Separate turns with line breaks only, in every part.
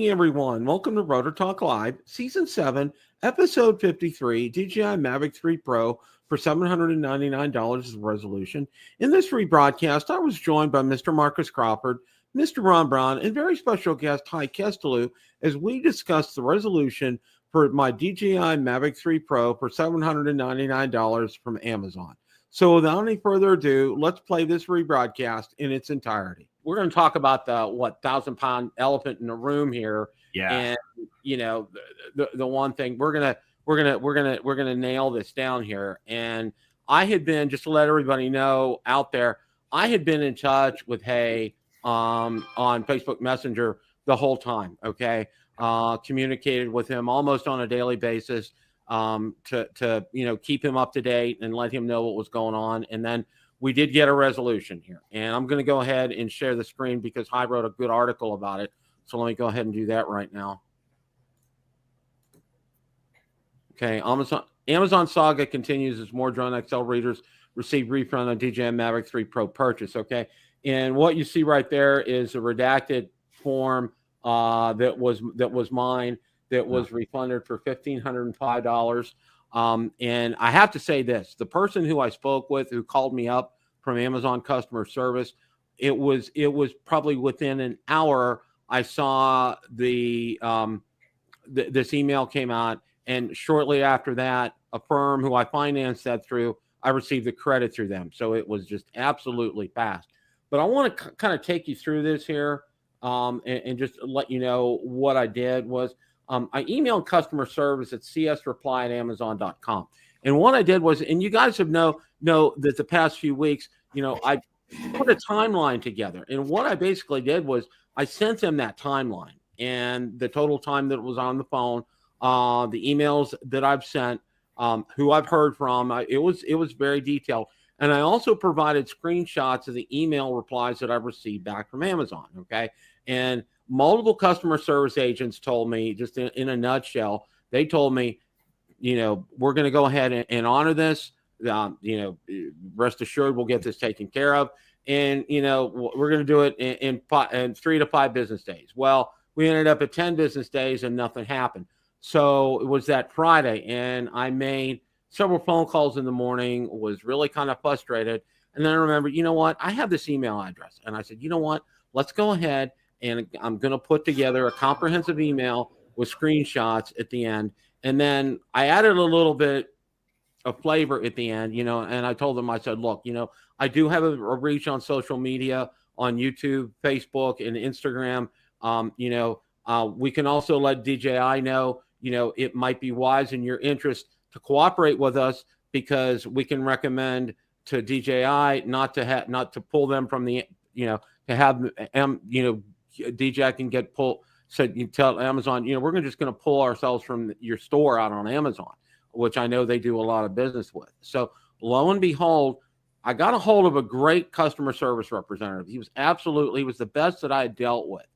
Everyone, welcome to Rotor Talk Live, Season 7, Episode 53, DJI Mavic 3 Pro for $799 as a resolution. In this rebroadcast, I was joined by Mr. Marcus Crawford, Mr. Ron Brown, and very special guest Haye Kesteloo as we discuss the resolution for my DJI Mavic 3 Pro for $799 from Amazon. So without any further ado, let's play this rebroadcast in its entirety. We're going to talk about the 1,000-pound elephant in the room here.
Yeah.
And you know, the one thing we're gonna nail this down here. And I had been, just to let everybody know out there, I had been in touch with Haye on Facebook Messenger the whole time. Okay, communicated with him almost on a daily basis to keep him up to date and let him know what was going on. And then we did get a resolution here, and I'm going to go ahead and share the screen because Haye wrote a good article about it. So let me go ahead and do that right now. Okay, Amazon saga continues as more DroneXL readers receive refund on DJI Mavic 3 Pro purchase. Okay, and what you see right there is a redacted form that was mine that was refunded for $1,505. And I have to say this, the person who I spoke with, who called me up from Amazon customer service, it was probably within an hour I saw this email came out, and shortly after that, a firm who I financed that through, I received the credit through them. So it was just absolutely fast. But I want to kind of take you through this here and just let you know what I did was, I emailed customer service at csreply@amazon.com. And what I did was, and you guys have know that the past few weeks, I put a timeline together. And what I basically did was I sent them that timeline and the total time that it was on the phone, the emails that I've sent, who I've heard from. It was very detailed. And I also provided screenshots of the email replies that I've received back from Amazon. Okay. And multiple customer service agents told me, just in a nutshell, they told me, we're going to go ahead and honor this. Rest assured, we'll get this taken care of. And, we're going to do it in 3 to 5 business days. Well, we ended up at 10 business days and nothing happened. So it was that Friday, and I made several phone calls in the morning, was really kind of frustrated. And then I remembered, you know what? I have this email address. And I said, you know what? Let's go ahead, and I'm going to put together a comprehensive email with screenshots at the end. And then I added a little bit of flavor at the end, and I told them, I said, look, I do have a reach on social media, on YouTube, Facebook, and Instagram. We can also let DJI know, it might be wise in your interest to cooperate with us, because we can recommend to DJI not to pull them from the, to have, DJI can get pulled. So you tell Amazon, we're just going to pull ourselves from your store out on Amazon, which I know they do a lot of business with. So lo and behold, I got a hold of a great customer service representative. He was the best that I had dealt with.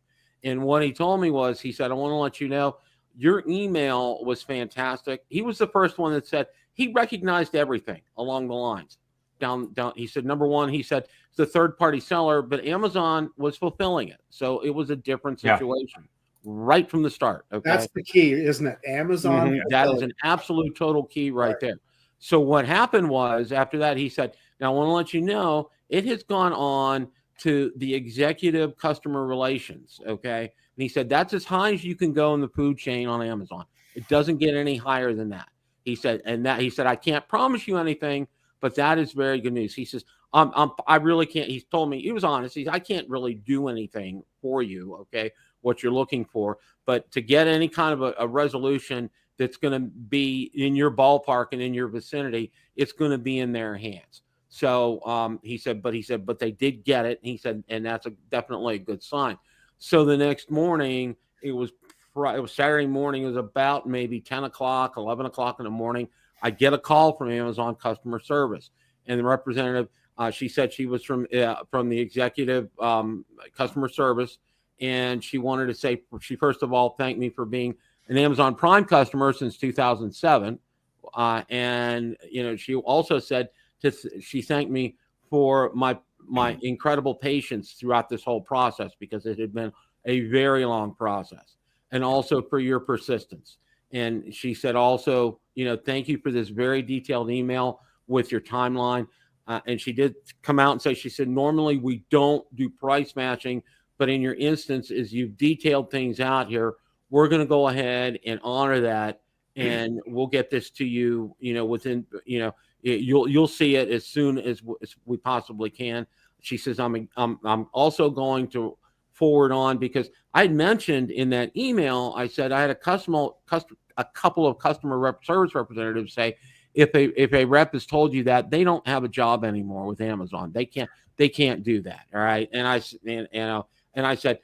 And what he told me was, he said, I want to let you know, your email was fantastic. He was the first one that said he recognized everything along the lines. Down. He said, number one, he said it's a third-party seller, but Amazon was fulfilling it. So it was a different situation right from the start. Okay,
that's the key, isn't it? Amazon.
Mm-hmm. That is an absolute total key right there. So what happened was, after that, he said, now I want to let you know, it has gone on to the executive customer relations. Okay. And he said, that's as high as you can go in the food chain on Amazon. It doesn't get any higher than that. He said, I can't promise you anything, but that is very good news. He says, I really can't. He's told me, he was honest. I can't really do anything for you. Okay. What you're looking for, but to get any kind of a resolution that's going to be in your ballpark and in your vicinity, it's going to be in their hands. So he said, but they did get it. He said, and that's definitely a good sign. So the next morning, it was it was Saturday morning. It was about maybe 10 o'clock, 11 o'clock in the morning. I get a call from Amazon customer service, and the representative, she said she was from the executive customer service, and she wanted to say, she first of all thanked me for being an Amazon Prime customer since 2007, and she also said she thanked me for my incredible patience throughout this whole process, because it had been a very long process, and also for your persistence. And she said also, thank you for this very detailed email with your timeline. And she did come out and say, she said, normally we don't do price matching, but in your instance, as you've detailed things out here, we're going to go ahead and honor that. And we'll get this to you, within, you'll see it as soon as we possibly can. She says, I'm also going to forward on, because I had mentioned in that email, I said I had a couple of customer service representatives say, if a rep has told you that, they don't have a job anymore with Amazon. They can't do that. All right. And I said,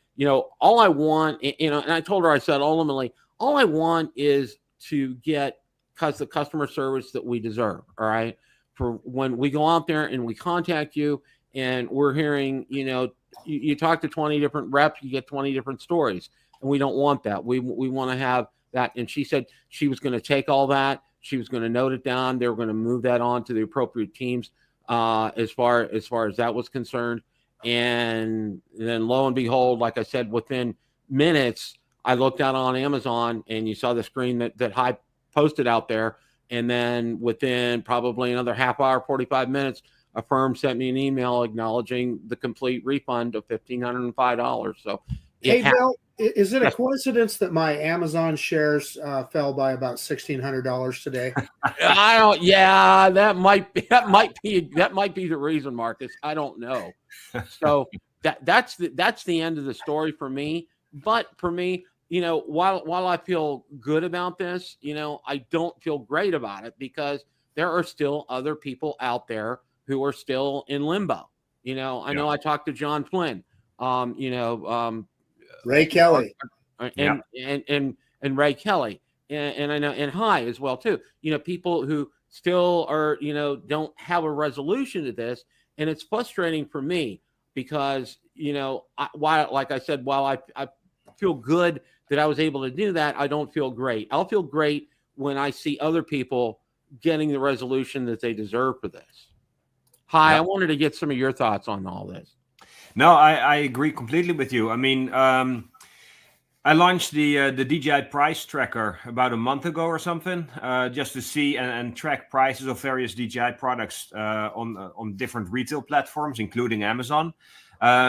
all I want, and I told her, I said, ultimately, all I want is to get the customer service that we deserve. All right. For when we go out there and we contact you and we're hearing, you talk to 20 different reps, you get 20 different stories, and we don't want that. We want to have that. And she said she was going to take all that. She was going to note it down. They were going to move that on to the appropriate teams as far as that was concerned. And then lo and behold, like I said, within minutes, I looked out on Amazon and you saw the screen that Haye posted out there. And then within probably another half hour, 45 minutes, a firm sent me an email acknowledging the complete refund of $1,505. So,
hey, Bill, is it a coincidence that my Amazon shares fell by about $1,600 today?
I don't. Yeah, that might be the reason, Marcus. I don't know. So that's the end of the story for me. But for me, while I feel good about this, I don't feel great about it, because there are still other people out there who are still in limbo. I know I talked to John Flynn,
Ray Kelly,
and Ray Kelly, and I know, and Haye as well too. People who still are, don't have a resolution to this, and it's frustrating for me, because while I feel good that I was able to do that, I don't feel great. I'll feel great when I see other people getting the resolution that they deserve for this. Haye, I wanted to get some of your thoughts on all this.
No, I agree completely with you. I mean, I launched the DJI price tracker about a month ago or something, just to see and track prices of various DJI products on different retail platforms, including Amazon.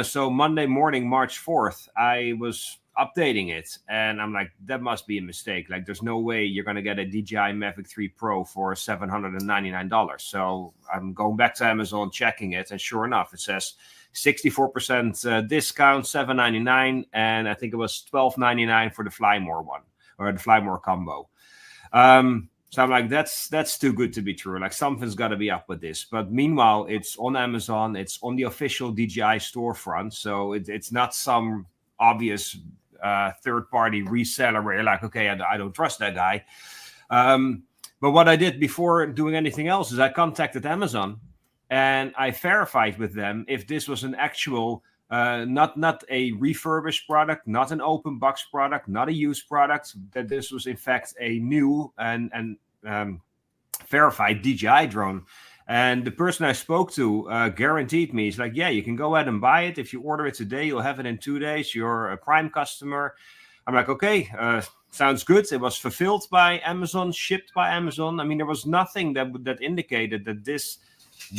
So Monday morning, March 4th, I was updating it, and I'm like, that must be a mistake. Like, there's no way you're going to get a DJI Mavic 3 Pro for $799. So I'm going back to Amazon, checking it, and sure enough, it says 64% discount, $799, and I think it was $12.99 for the Flymore one, or the Flymore combo. So I'm like, that's too good to be true. Like, something's got to be up with this. But meanwhile, it's on Amazon. It's on the official DJI storefront. So it's not some obvious third-party reseller where you're like, okay, I don't trust that guy. But what I did before doing anything else is I contacted Amazon and I verified with them if this was an actual, not a refurbished product, not an open box product, not a used product, that this was in fact a new and verified DJI drone. And the person I spoke to guaranteed me, he's like, yeah, you can go ahead and buy it. If you order it today, you'll have it in 2 days. You're a Prime customer. I'm like, okay, sounds good. It was fulfilled by Amazon, shipped by Amazon. I mean, there was nothing that indicated that this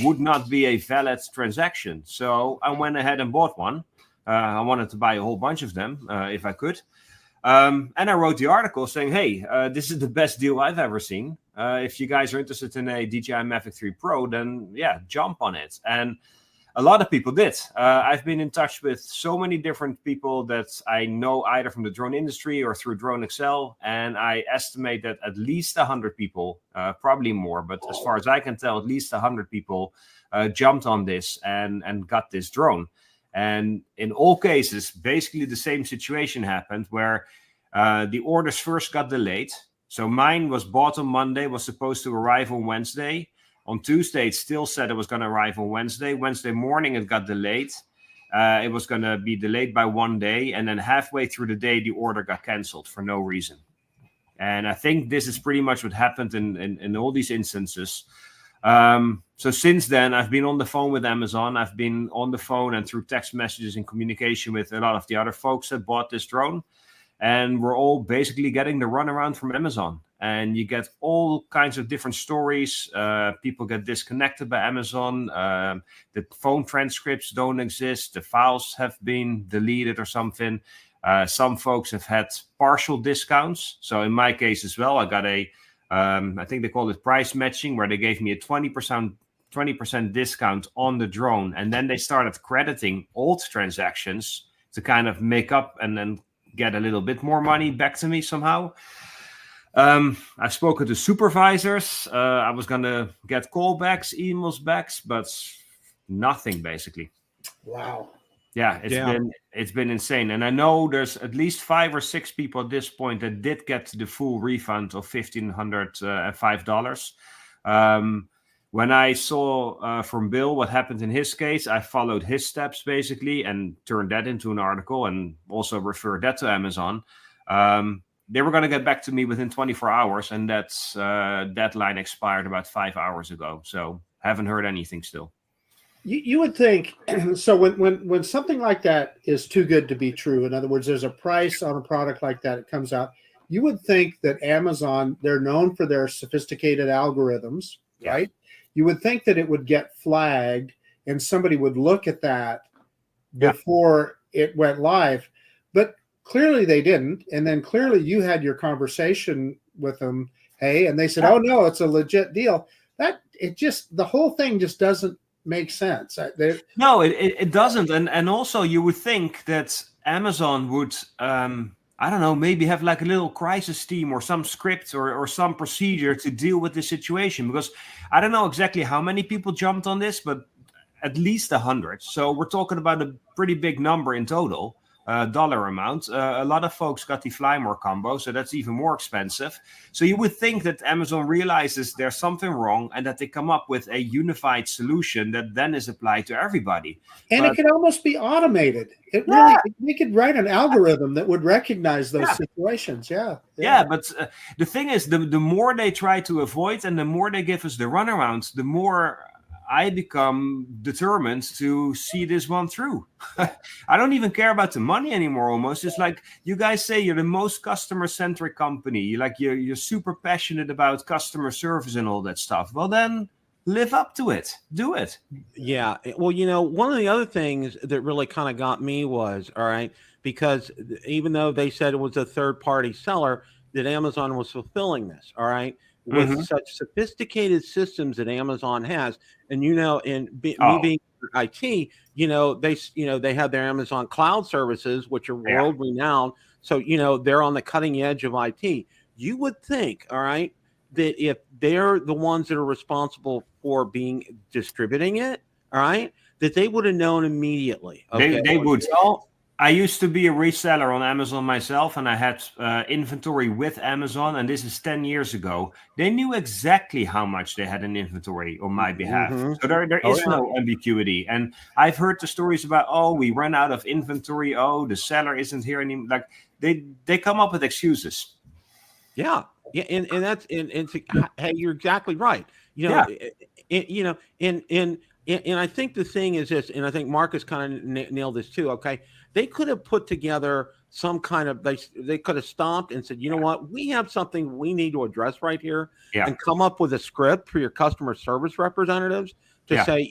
would not be a valid transaction. So I went ahead and bought one. I wanted to buy a whole bunch of them if I could. And I wrote the article saying, hey, this is the best deal I've ever seen. If you guys are interested in a DJI Mavic 3 Pro, then yeah, jump on it. And a lot of people did. I've been in touch with so many different people that I know either from the drone industry or through DroneXL. And I estimate that at least 100 people, probably more, but as far as I can tell, at least 100 people jumped on this and got this drone. And in all cases, basically the same situation happened where The orders first got delayed. So mine was bought on Monday, was supposed to arrive on Wednesday. On Tuesday, it still said it was going to arrive on Wednesday. Wednesday morning, it got delayed. It was going to be delayed by 1 day. And then halfway through the day, the order got canceled for no reason. And I think this is pretty much what happened in all these instances. So since then, I've been on the phone with Amazon. I've been on the phone and through text messages in communication with a lot of the other folks that bought this drone. And we're all basically getting the runaround from Amazon. And you get all kinds of different stories. People get disconnected by Amazon. The phone transcripts don't exist. The files have been deleted or something. Some folks have had partial discounts. So in my case as well, I got I think they call it price matching, where they gave me a 20% discount on the drone. And then they started crediting old transactions to kind of make up and then get a little bit more money back to me somehow. I've spoken to supervisors. I was going to get callbacks, emails back, but nothing basically.
Wow.
Yeah, it's been insane. And I know there's at least 5 or 6 people at this point that did get the full refund of $1,505. When I saw from Bill what happened in his case, I followed his steps basically and turned that into an article and also referred that to Amazon. They were going to get back to me within 24 hours, and that deadline expired about 5 hours ago. So haven't heard anything still.
You would think, so when something like that is too good to be true, in other words, there's a price on a product like that, it comes out, you would think that Amazon, they're known for their sophisticated algorithms, right? You would think that it would get flagged and somebody would look at that before it went live, but clearly they didn't. And then clearly you had your conversation with them, hey, and they said, oh no, it's a legit deal. The whole thing just doesn't make sense.
No, it doesn't. And also you would think that Amazon would, I don't know, maybe have like a little crisis team or some script or some procedure to deal with the situation, because I don't know exactly how many people jumped on this, but at least 100. So we're talking about a pretty big number in total. Dollar amount. A lot of folks got the Flymore combo, so that's even more expensive. So you would think that Amazon realizes there's something wrong and that they come up with a unified solution that then is applied to everybody.
And it could almost be automated. They could write an algorithm that would recognize those situations. Yeah,
but the thing is, the more they try to avoid and the more they give us the runarounds, the more I become determined to see this one through. I don't even care about the money anymore. Almost, it's like you guys say you're the most customer-centric company. You're super passionate about customer service and all that stuff. Well, then live up to it. Do it.
Yeah. Well, one of the other things that really kind of got me was, all right, because even though they said it was a third-party seller, that Amazon was fulfilling this, all right, with such sophisticated systems that Amazon has. And, me being IT, they have their Amazon cloud services, which are world renowned. So, they're on the cutting edge of IT. You would think, all right, that if they're the ones that are responsible for distributing it, all right, that they would have known immediately. Okay?
They would. I used to be a reseller on Amazon myself, and I had inventory with Amazon, and this is 10 years ago. They knew exactly how much they had in inventory on my behalf. So there is no ambiguity. And I've heard the stories about, we ran out of inventory. The seller isn't here anymore. Like they come up with excuses.
Yeah. Yeah. And that's, hey, you're exactly right. And I think the thing is this, and I think Marcus kind of nailed this too. Okay. They could have put together some kind of, they could have stopped and said, you know what, we have something we need to address right here, and come up with a script for your customer service representatives to say,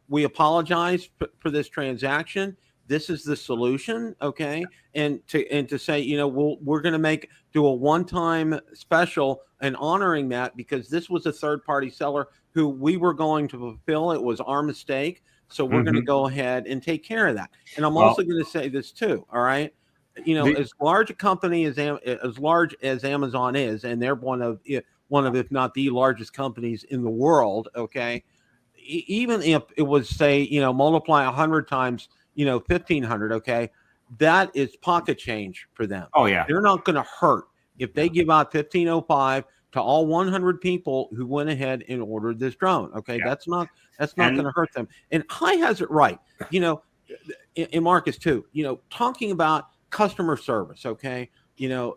we apologize for this transaction. This is the solution. Okay. And to say, we're going to do a one-time special and honoring that, because this was a third-party seller who we were going to fulfill. It was our mistake. So we're going to go ahead and take care of that. And I'm also going to say this too. All right. As large a company as large as Amazon is, and they're one of, if not the largest companies in the world. Okay. Even if it was, say, multiply 100 times, 1,500. Okay. that is pocket change for them.
Oh yeah.
They're not going to hurt if they give out 1505 to all 100 people who went ahead and ordered this drone. Okay, that's not going to hurt them. And Haye has it right. You know, and Marcus too. You know, talking about customer service. Okay, you know,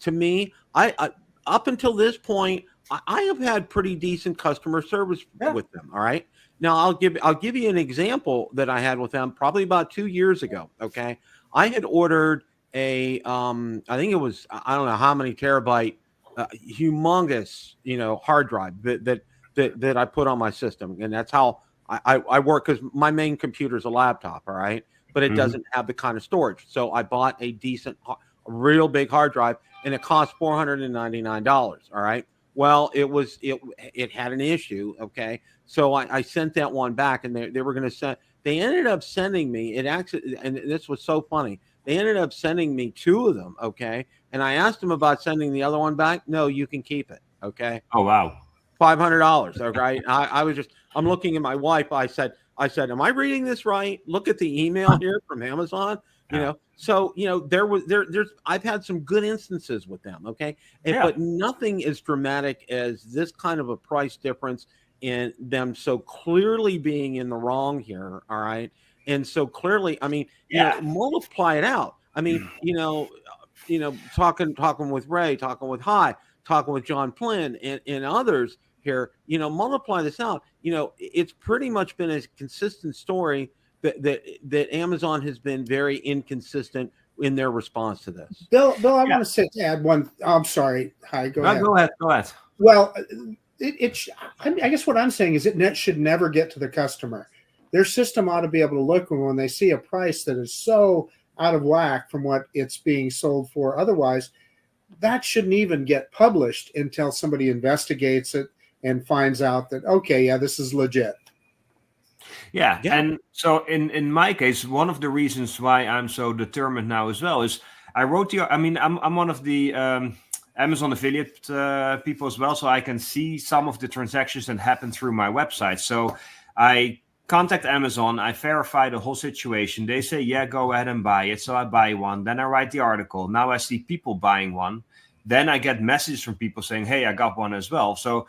to me, I up until this point, I have had pretty decent customer service with them. All right. Now I'll give you an example that I had with them probably about 2 years ago. Okay, I had ordered a I think it was, I don't know how many terabyte humongous, you know, hard drive that I put on my system, and that's how I work, because my main computer is a laptop. All right, but it doesn't have the kind of storage, so I bought a decent, real big hard drive, and it cost $499. All right. Well, it had an issue. Okay. So I sent that one back, and they were going to send, they ended up sending me, it actually, and this was so funny. They ended up sending me 2 of them. Okay. And I asked them about sending the other one back. No, you can keep it. Okay.
Oh, wow.
$500. Okay. I'm looking at my wife. I said, am I reading this right? Look at the email here from Amazon. You know, so, you know, there's I've had some good instances with them. Okay. But nothing as dramatic as this kind of a price difference, in them so clearly being in the wrong here. All right. And so clearly, I mean, you know, multiply it out. I mean, you know, talking with Ray, talking with Haye, talking with John Flynn and others here, you know, multiply this out. You know, it's pretty much been a consistent story that Amazon has been very inconsistent in their response to this.
Bill, I want to add one. I'm sorry. Haye, go ahead.
Go ahead.
Well, I guess what I'm saying is it should never get to the customer. Their system ought to be able to look when they see a price that is so out of whack from what it's being sold for. Otherwise, that shouldn't even get published until somebody investigates it and finds out that, okay, yeah, this is legit.
Yeah. And so in my case, one of the reasons why I'm so determined now as well is I'm one of the Amazon affiliate people as well, so I can see some of the transactions that happen through my website. So I contact Amazon, I verify the whole situation. They say, yeah, go ahead and buy it. So I buy one. Then I write the article. Now I see people buying one. Then I get messages from people saying, hey, I got one as well. So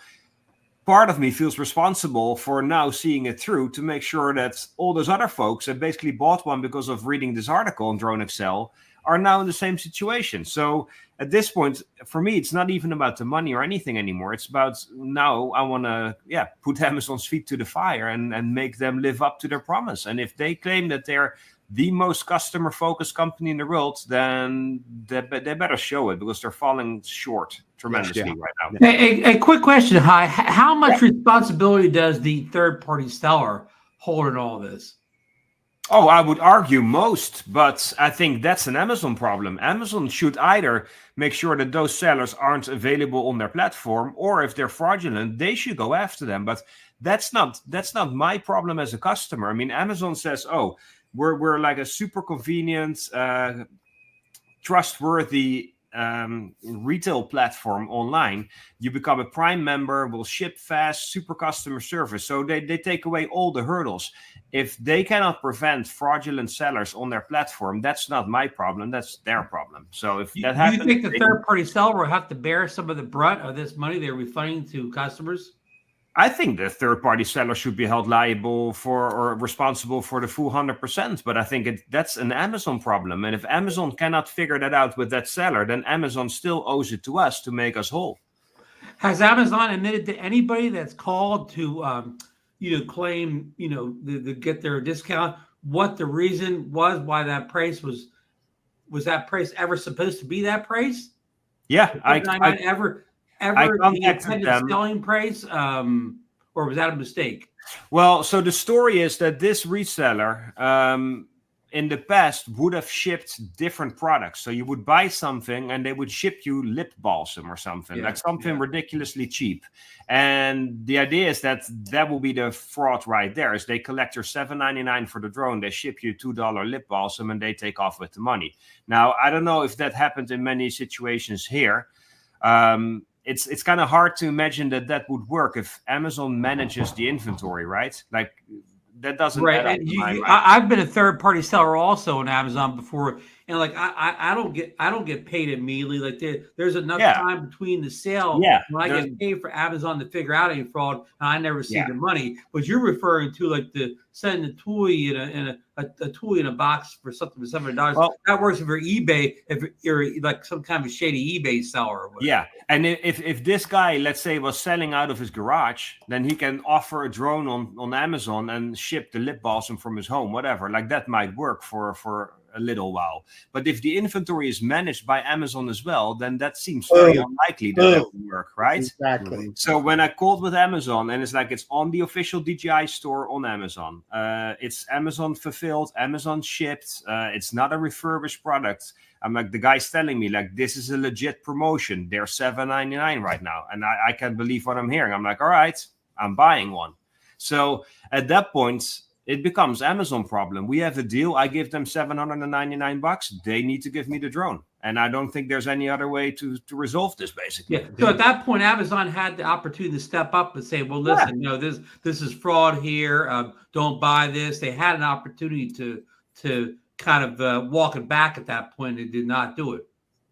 part of me feels responsible for now seeing it through to make sure that all those other folks that basically bought one because of reading this article on DroneXL are now in the same situation. So at this point, for me, it's not even about the money or anything anymore. It's about now I want to, put Amazon's feet to the fire and make them live up to their promise. And if they claim that they're the most customer-focused company in the world, then they better show it, because they're falling short tremendously right now.
A quick question, Haye. How much responsibility does the third-party seller hold in all this?
Oh, I would argue most, but I think that's an Amazon problem. Amazon should either make sure that those sellers aren't available on their platform, or if they're fraudulent, they should go after them. But that's not my problem as a customer. I mean, Amazon says, oh, we're like a super convenient, trustworthy retail platform online. You become a Prime member, will ship fast, super customer service. So they take away all the hurdles. If they cannot prevent fraudulent sellers on their platform, that's not my problem. That's their problem. So if that happens,
do you think the third-party seller will have to bear some of the brunt of this money they're refunding to customers?
I think the third-party seller should be held liable for or responsible for the full 100%. But I think that's an Amazon problem. And if Amazon cannot figure that out with that seller, then Amazon still owes it to us to make us whole.
Has Amazon admitted to anybody that's called to, claim, to get their discount, what the reason was why that price was that price ever supposed to be that price?
Yeah,
I ever the intended selling price, or was that a mistake?
Well, so the story is that this reseller in the past would have shipped different products. So you would buy something and they would ship you lip balsam or something, like something ridiculously cheap. And the idea is that will be the fraud right there, is they collect your $7.99 for the drone, they ship you $2 lip balsam, and they take off with the money. Now, I don't know if that happened in many situations here. It's kind of hard to imagine that would work if Amazon manages the inventory, right? Like that doesn't
Right.
add up
And
in my mind.
I've been a third party seller also on Amazon before, and like I don't get paid immediately. Like there's enough
Yeah.
time between the sale
Yeah,
when I get paid for Amazon to figure out any fraud, and I never see the money. But you're referring to like the sending a toy in a toy in a box for something for $700.
Well,
that works for eBay if you're like some kind of shady eBay seller. Or whatever.
Yeah, and if this guy, let's say, was selling out of his garage, then he can offer a drone on Amazon and ship the lip balsam from his home, whatever. Like that might work for a little while. But if the inventory is managed by Amazon as well, then that seems very unlikely that will work, right?
Exactly.
So when I called with Amazon, and it's like it's on the official DJI store on Amazon, it's Amazon fulfilled, Amazon shipped, it's not a refurbished product. I'm like, the guy's telling me, like, this is a legit promotion. They're $7.99 right now. And I can't believe what I'm hearing. I'm like, all right, I'm buying one. So at that point, it becomes Amazon problem. We have a deal. I give them $799. They need to give me the drone. And I don't think there's any other way to resolve this, basically.
Yeah. So at that point, Amazon had the opportunity to step up and say, well, listen, this is fraud here. Don't buy this. They had an opportunity to kind of walk it back at that point. They did not do it.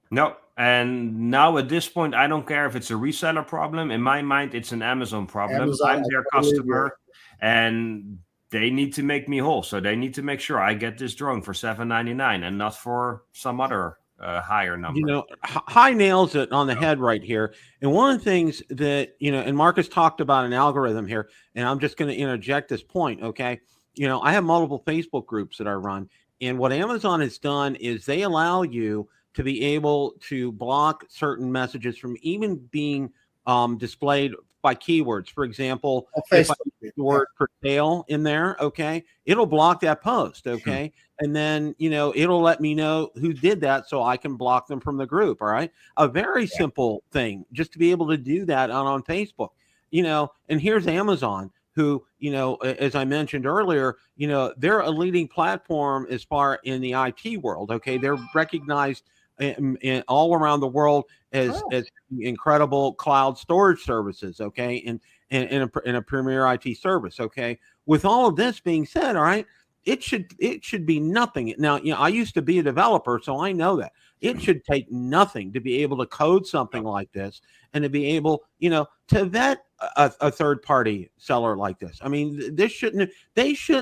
No. And now at this point, I don't care if it's a reseller problem. In my mind, it's an Amazon problem. I'm their customer, and they need to make me whole. So they need to make sure I get this drone for $799 and not for some other higher number.
You know, Haye nails it on the head right here. And one of the things that, you know, and Marcus talked about an algorithm here, and I'm just going to interject this point, okay? You know, I have multiple Facebook groups that I run, and what Amazon has done is they allow you to be able to block certain messages from even being displayed by keywords. For example, if I use the word for sale in there, okay, it'll block that post, okay? And then, you know, it'll let me know who did that so I can block them from the group, all right? A very simple thing, just to be able to do that on Facebook, you know. And here's Amazon, who, you know, as I mentioned earlier, you know, they're a leading platform as far in the IT world, okay? They're recognized in all around the world as incredible cloud storage services, okay, and in a premier IT service, okay. With all of this being said, all right, it should be nothing. Now, you know, I used to be a developer, so I know that it should take nothing to be able to code something like this and to be able, you know, to vet a third party seller like this. I mean, they shouldn't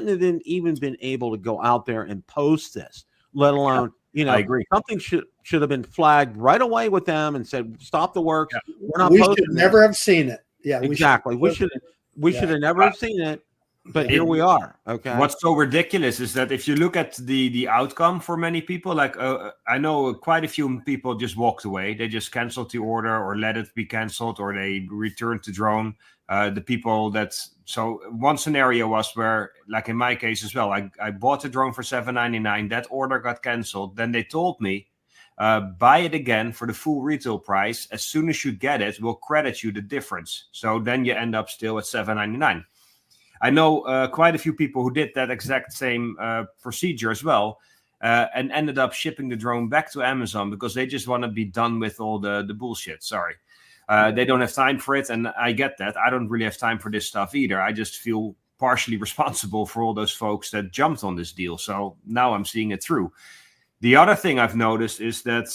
have even been able to go out there and post this, let alone. You know,
I agree.
Something should have been flagged right away with them and said, "Stop the works."
Yeah.
We're not.
We should never have seen it. Yeah,
exactly. We should have never have seen it. But here we are. Okay.
What's so ridiculous is that if you look at the outcome for many people, like I know quite a few people just walked away. They just canceled the order or let it be canceled, or they returned the drone. The people so one scenario was where, like in my case as well, I bought the drone for $799. That order got canceled. Then they told me, buy it again for the full retail price. As soon as you get it, we'll credit you the difference. So then you end up still at $799. I know quite a few people who did that exact same procedure as well, and ended up shipping the drone back to Amazon because they just want to be done with all the bullshit. Sorry. They don't have time for it, and I get that. I don't really have time for this stuff either. I just feel partially responsible for all those folks that jumped on this deal. So now I'm seeing it through. The other thing I've noticed is that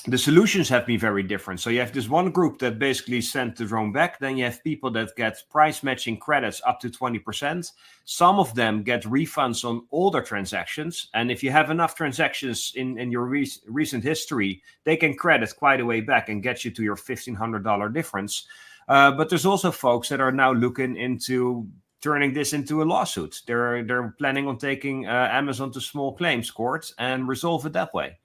the solutions have been very different. So you have this one group that basically sent the drone back. Then you have people that get price matching credits up to 20%. Some of them get refunds on all their transactions. And if you have enough transactions in your recent history, they can credit quite a way back and get you to your $1,500 difference. But there's also folks that are now looking into turning this into a lawsuit. They're planning on taking Amazon to small claims court and resolve it that way.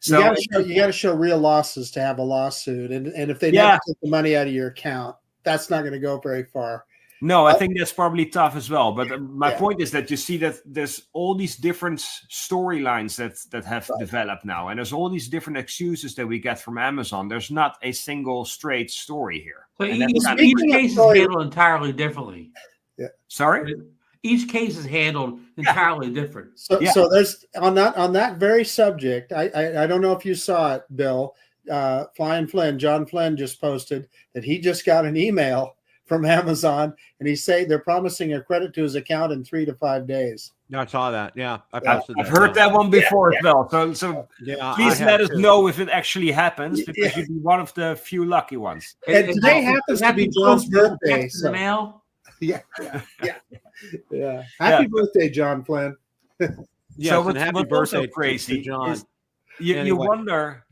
So
you got to show real losses to have a lawsuit, and if they never take the money out of your account, that's not going to go very far.
No, I think that's probably tough as well. But my point is that you see that there's all these different storylines that have developed now, and there's all these different excuses that we get from Amazon. There's not a single straight story here.
So each case is handled entirely differently.
Yeah.
Sorry.
Each case is handled entirely different.
So there's on that very subject. I don't know if you saw it, Bill. John Flynn just posted that he just got an email from Amazon, and they're promising a credit to his account in 3 to 5 days.
I saw that. Yeah,
I've heard that one before as well. So
yeah,
please let us know if it actually happens, because you'd be one of the few lucky ones.
And today happens to be John's birthday.
So. The mail.
Yeah. Happy birthday, John Flynn.
Yes,
so
what's
what's
birthday
also crazy
to John.
is you wonder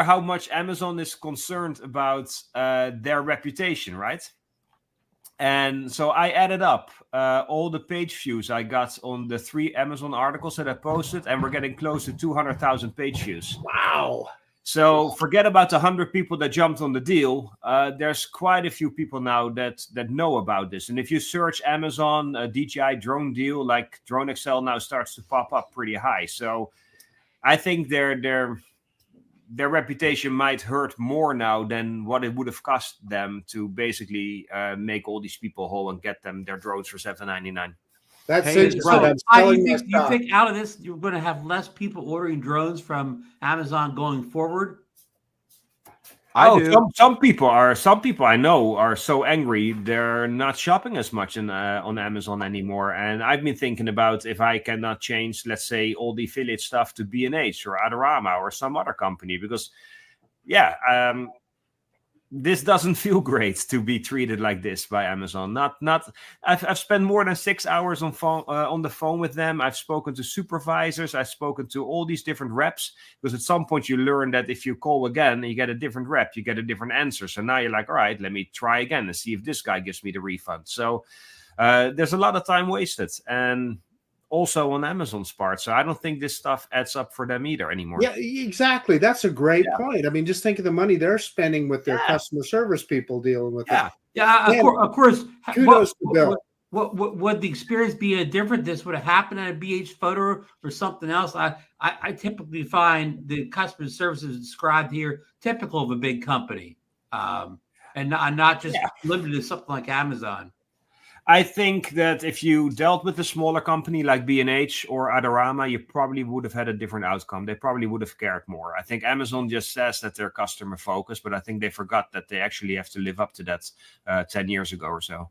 how much Amazon is concerned about their reputation, right? And so I added up all the page views I got on the 3 Amazon articles that I posted, and we're getting close to 200,000 page views.
Wow.
So forget about the 100 people that jumped on the deal. There's quite a few people now that know about this. And if you search Amazon DJI drone deal, like DroneXL now starts to pop up pretty high. So I think their reputation might hurt more now than what it would have cost them to basically make all these people whole and get them their drones for $7.99.
That's
interesting.
You think out of this, you're going to have less people ordering drones from Amazon going forward?
Some people I know are so angry they're not shopping as much on Amazon anymore. And I've been thinking about if I cannot change, let's say, all the affiliate stuff to B&H or Adorama or some other company, because this doesn't feel great to be treated like this by Amazon. I've spent more than 6 hours on the phone with them. I've spoken to supervisors. I've spoken to all these different reps, because at some point you learn that if you call again, you get a different rep, you get a different answer. So now you're like, all right, let me try again and see if this guy gives me the refund. So there's a lot of time wasted, and also on Amazon's part. So I don't think this stuff adds up for them either anymore.
Yeah, exactly. That's a great point. I mean, just think of the money they're spending with their customer service people dealing with it.
Yeah, of course.
Kudos to Bill.
Would the experience be different? This would have happened at a BH Photo or something else. I typically find the customer services described here typical of a big company, and not just limited to something like Amazon.
I think that if you dealt with a smaller company like B&H or Adorama, you probably would have had a different outcome. They probably would have cared more. I think Amazon just says that they're customer focused, but I think they forgot that they actually have to live up to that 10 years ago or so.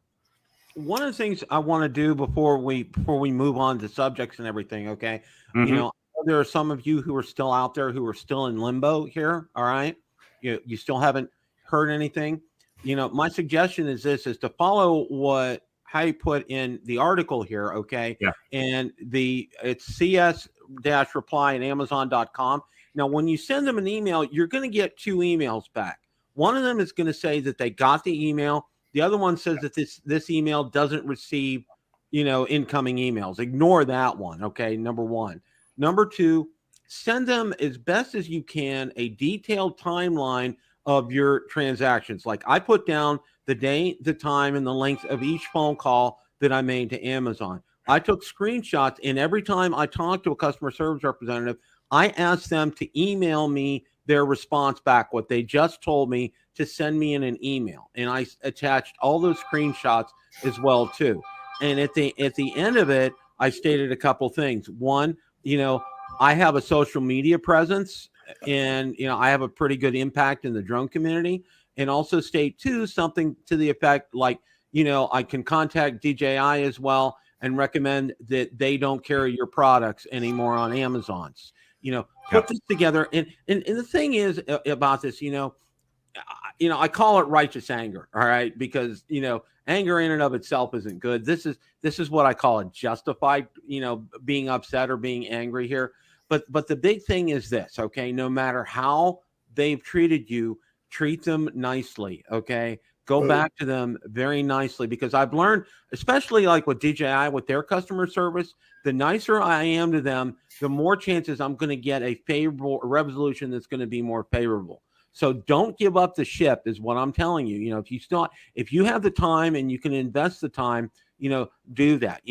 One of the things I want to do before we move on to subjects and everything, okay?
Mm-hmm.
You know, there are some of you who are still out there who are still in limbo here, all right? You still haven't heard anything. You know, my suggestion is to follow what Haye put in the article here, okay?
Yeah.
And it's cs-reply at amazon.com. Now, when you send them an email, you're going to get 2 emails back. One of them is going to say that they got the email. The other one says that this email doesn't receive, incoming emails. Ignore that one, okay? Number 1. Number 2, send them as best as you can a detailed timeline of your transactions. Like I put down the date, the time, and the length of each phone call that I made to Amazon. I took screenshots, and every time I talked to a customer service representative, I asked them to email me their response back, what they just told me, to send me in an email. And I attached all those screenshots as well, too. And at the end of it, I stated a couple things. One, I have a social media presence, and I have a pretty good impact in the drone community. And also state 2, something to the effect like, I can contact DJI as well and recommend that they don't carry your products anymore on Amazon's. Put this together. And the thing is about this, I call it righteous anger, all right? Because, anger in and of itself isn't good. This is what I call it, justified, being upset or being angry here. But the big thing is this, okay? No matter how they've treated you, treat them nicely, okay? Go back to them very nicely, because I've learned, especially like with DJI, with their customer service, the nicer I am to them, the more chances I'm going to get a favorable resolution that's going to be more favorable. So don't give up the ship is what I'm telling you. If you have the time and you can invest the time, do that.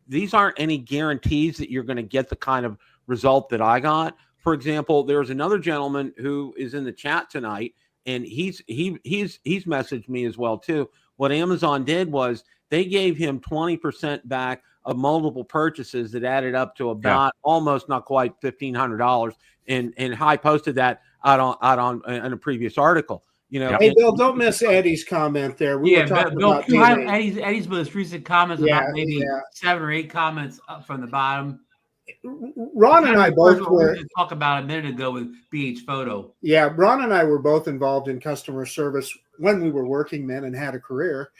These aren't any guarantees that you're going to get the kind of result that I got. For example, there's another gentleman who is in the chat tonight, and he's messaged me as well too. What Amazon did was they gave him 20% back of multiple purchases that added up to about almost not quite $1,500. And Haye posted that out on in a previous article. You know,
Hey, Bill, don't miss Eddie's comment there. We were talking
Bill,
about
can you
DNA.
have Eddie's most recent comments about maybe 7 or 8 comments up from the bottom.
Ron and I both were
talking about a minute ago with BH Photo.
Yeah, Ron and I were both involved in customer service when we were working men and had a career.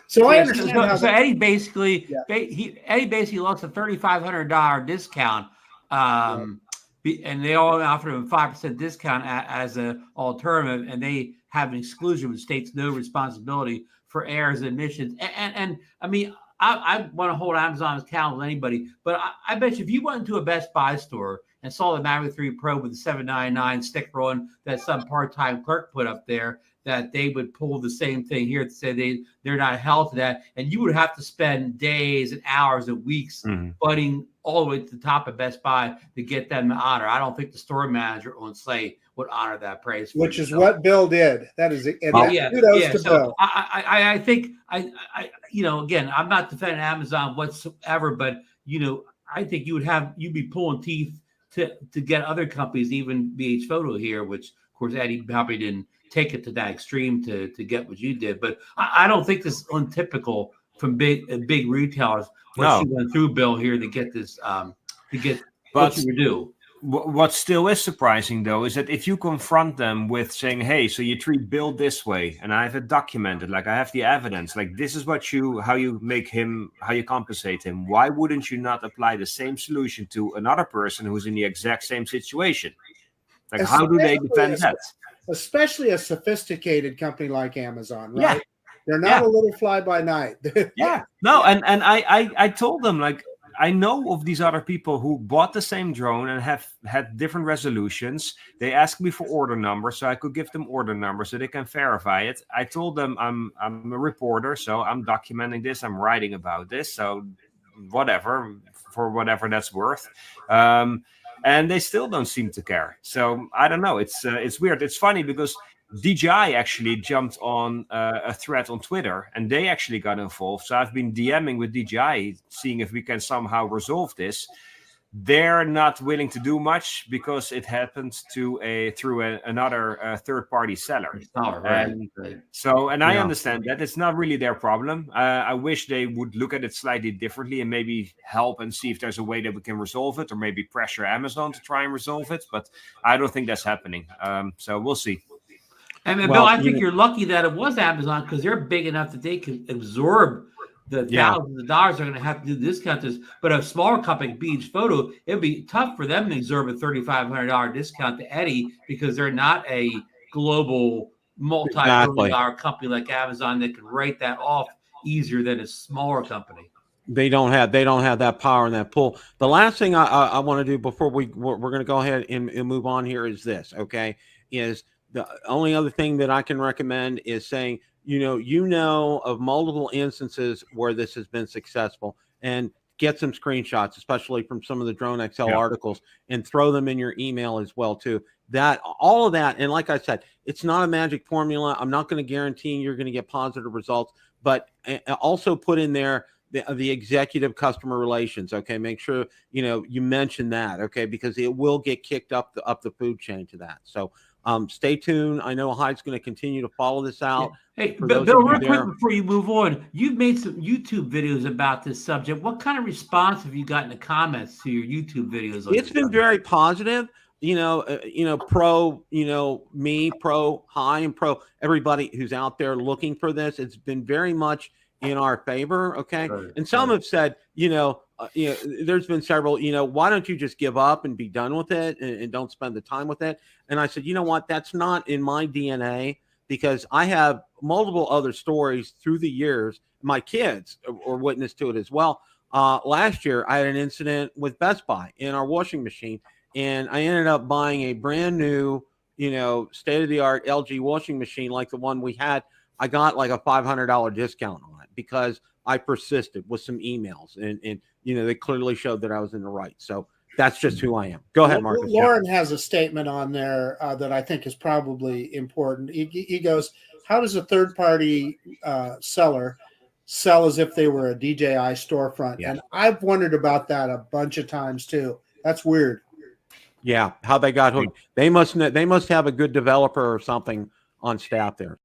So I understand.
So Eddie basically, Eddie basically lost a $3,500 discount, and they all offered him a 5% discount as an alternative, and they have an exclusion which states no responsibility for errors and emissions. And I mean, I want to hold Amazon accountable to anybody, but I bet you if you went into a Best Buy store and saw the Mavic 3 Pro with the $799 sticker on that some part-time clerk put up there, that they would pull the same thing here to say they're not held to that, and you would have to spend days and hours and weeks butting all the way to the top of Best Buy to get them to honor. I don't think the store manager on site would honor that price,
which is what Bill did. That is it.
Kudos to Bill. I think you know, again, I'm not defending Amazon whatsoever, but you know, I think you'd be pulling teeth to get other companies, even BH Photo here, which of course Eddie probably didn't take it to that extreme to get what you did. But I don't think this is untypical from big retailers. What you went through, Bill, here to get this what you would do.
What still is surprising, though, is that if you confront them with saying, hey, so you treat Bill this way, and I have it documented, like I have the evidence, like this is how you make him, how you compensate him. Why wouldn't you not apply the same solution to another person who's in the exact same situation? Like, how do they defend that?
Especially a sophisticated company like Amazon, right? Yeah. They're not a little fly by night.
No, and I told them, like, I know of these other people who bought the same drone and have had different resolutions. They asked me for order numbers, so I could give them order numbers so they can verify it. I told them I'm a reporter, so I'm documenting this. I'm writing about this, so whatever, for whatever that's worth. And they still don't seem to care. So I don't know. It's weird. It's funny because DJI actually jumped on a thread on Twitter, and they actually got involved. So I've been DMing with DJI, seeing if we can somehow resolve this. They're not willing to do much because it happens through another third-party seller. And I understand that it's not really their problem. I wish they would look at it slightly differently and maybe help and see if there's a way that we can resolve it, or maybe pressure Amazon to try and resolve it. But I don't think that's happening. So we'll see.
And Bill, I think you're lucky that it was Amazon, because they're big enough that they can absorb the thousands of dollars they're going to have to do discount this. But a smaller company, BH Photo, it'd be tough for them to absorb a $3,500 discount to Eddie, because they're not a global multi-billion-dollar company like Amazon that can write that off easier than a smaller company.
They don't have that power and that pull. The last thing I want to do before we're going to go ahead and move on here is this, okay? Is the only other thing that I can recommend is saying, you know of multiple instances where this has been successful, and get some screenshots, especially from some of the DroneXL articles, and throw them in your email as well too. That all of that, and like I said, it's not a magic formula. I'm not going to guarantee you're going to get positive results, but also put in there the executive customer relations. Okay, make sure you mention that. Okay, because it will get kicked up the food chain to that. So. Stay tuned. I know Haye's going to continue to follow this out.
Hey, Bill, real quick before you move on, you've made some YouTube videos about this subject. What kind of response have you got in the comments to your YouTube videos?
It's been very positive. Pro, me, pro Haye, and pro everybody who's out there looking for this. It's been very much in our favor. Okay, and some have said, there's been several, why don't you just give up and be done with it and don't spend the time with it? And I said, you know what, that's not in my DNA, because I have multiple other stories through the years. My kids are witness to it as well. Last year, I had an incident with Best Buy in our washing machine, and I ended up buying a brand new, state-of-the-art LG washing machine like the one we had. I got like a $500 discount on it because I persisted with some emails, and they clearly showed that I was in the right. So that's just who I am. Go ahead, Marcus.
Lauren has a statement on there that I think is probably important. He goes, how does a third-party seller sell as if they were a DJI storefront? Yeah. And I've wondered about that a bunch of times too. That's weird.
Yeah, how they got hooked. They must have a good developer or something on staff there.